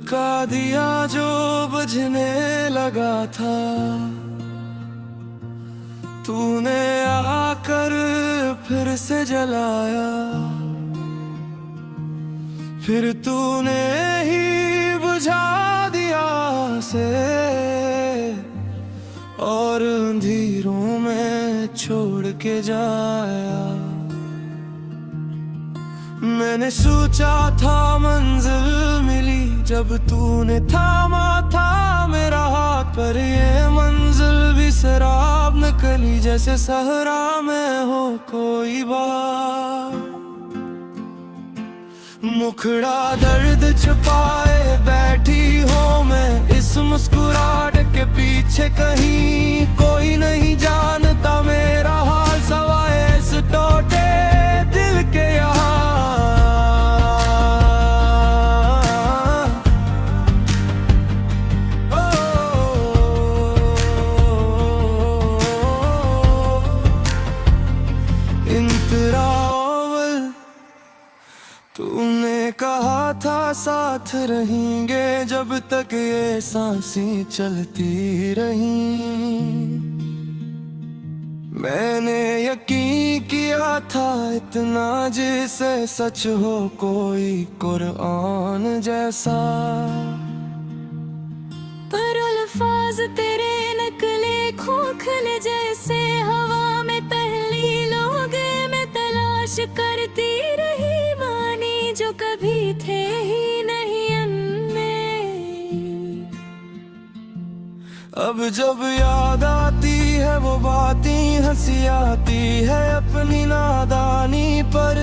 का दिया जो बुझने लगा था, तूने आकर फिर से जलाया। फिर तूने ही बुझा दिया से, और अंधेरों में छोड़ के जाया। मैंने सोचा था मंजिल मिली जब तूने थामा था मेरा हाथ, पर ये मंजिल भी शराब निकली जैसे सहरा में हो कोई बात। मुखड़ा दर्द छुपाए बैठी हो मैं इस मुस्कुराहट के पीछे, कहीं कोई नहीं जानता मेरा हाल सवाए इस टूटे दिल के यहाँ। तूने कहा था साथ रहेंगे जब तक ये सांसें चलती रहीं। मैंने यकीन किया था इतना जिसे सच हो कोई कुरान जैसा, पर अल्फाज तेरे नकले खोखले जैसे हवा में तहलील हो गए। मैं तलाश करती रही मानी जो कभी थे ही नहीं अनमें। अब जब याद आती है वो बातें हंसी आती है अपनी नादानी पर।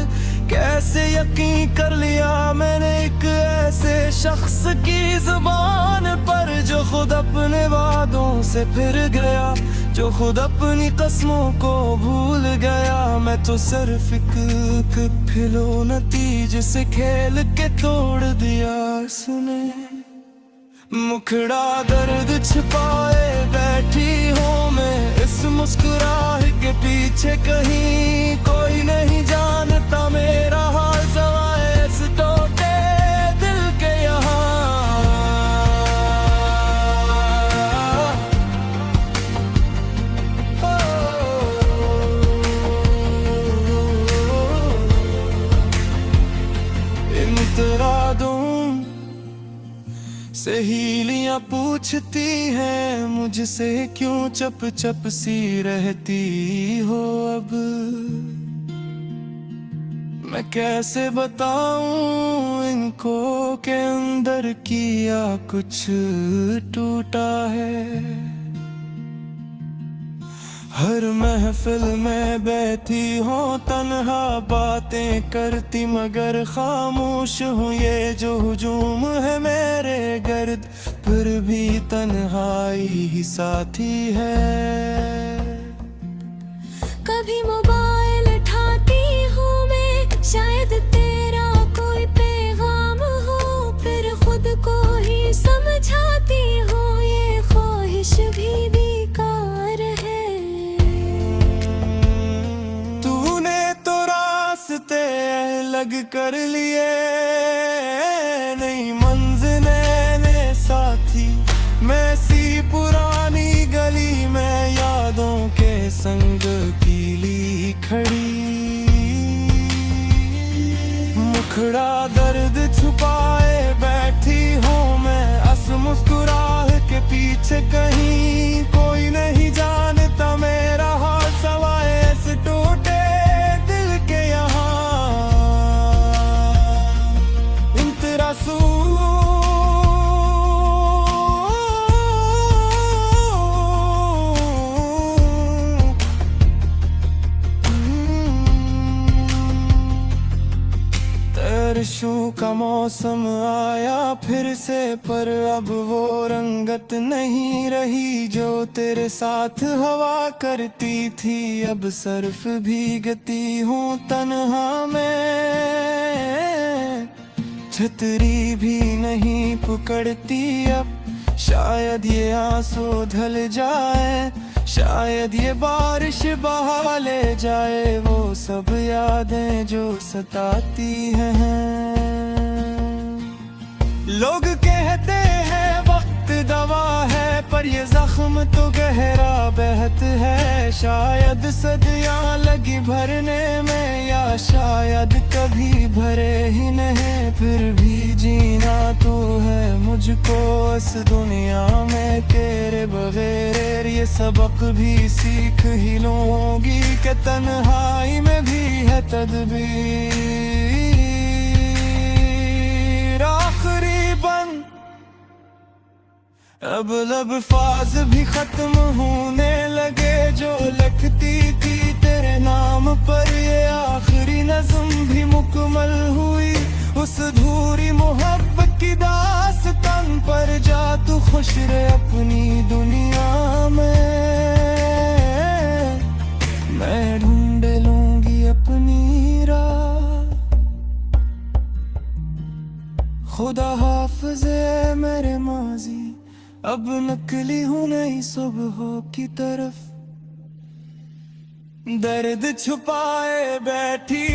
कैसे यकीन कर लिया मैंने एक ऐसे शख्स की जुबान पर, जो खुद अपने वादों से फिर गया, जो खुद अपनी कस्मों को भूल गया। मैं तो सिर्फ एक खिलौना से खेल के तोड़ दिया उसने। मुखड़ा दर्द छिपाए बैठी हूँ मैं इस मुस्कुराहट के पीछे, कहीं कोई नहीं जानता मेरा हाल सवाए इस टूटे दिल के यहाँ। इंतरादों सहेलियां पूछती हैं मुझसे क्यों चप चप सी रहती हो। अब मैं कैसे बताऊं इनको के अंदर किया कुछ टूटा है। हर महफिल में बैठी हो तन्हा बातें करती मगर खामोश हूँ। ये जो हुजूम है मेरे गर्द पर भी तन्हाई ही साथी है। कभी मोबाइल उठाती हूँ मैं शायद तेरा कोई पैगाम हो, फिर खुद को ही समझाती हूँ ये ख्वाहिश भी बेकार है। लग कर लिए नई मंजिलें ने साथी, मैं सी पुरानी गली में यादों के संग पीली खड़ी। मुखड़ा दर्द छुपाए बैठी हूँ मैं इस मुस्कुराहट के पीछे, कहीं कोई नहीं जानता मेरा हाल सवाए इस टूटे दिल के यहाँ। बारिशों का मौसम आया फिर से, पर अब वो रंगत नहीं रही जो तेरे साथ हवा करती थी। अब सर्फ भीगती हूँ तन्हा मैं, छतरी भी नहीं पकड़ती अब। शायद ये आंसू ढल जाए, शायद ये बारिश बहा ले जाए वो सब यादें जो सताती हैं। लोग कहते हैं वक्त दवा है, पर ये जख्म तो गहरा बहत है। शायद सदियां लगी भरने में, या शायद कभी भरे ही नहीं। फिर भी जीना तो है मुझको इस दुनिया में तेरे बगैर। ये सबक भी सीख ही लूंगी कि तन्हाई में भी है तदबीर। आखिरी बंद अब अल्फाज भी खत्म होने लगे, जो लगती थी तेरे नाम पर। ये आखिरी नज़्म भी मुकम्मल हुई उस अधूरी मोहब्बत की दास्तान पर। जा तू खुश रहे अपनी दुनिया में, मैं ढूंढ लूंगी अपनी राह। खुदा हाफ़िज़ है मेरे माजी, अब नकली हूँ नई सुबहों की तरफ। दर्द छुपाए बैठी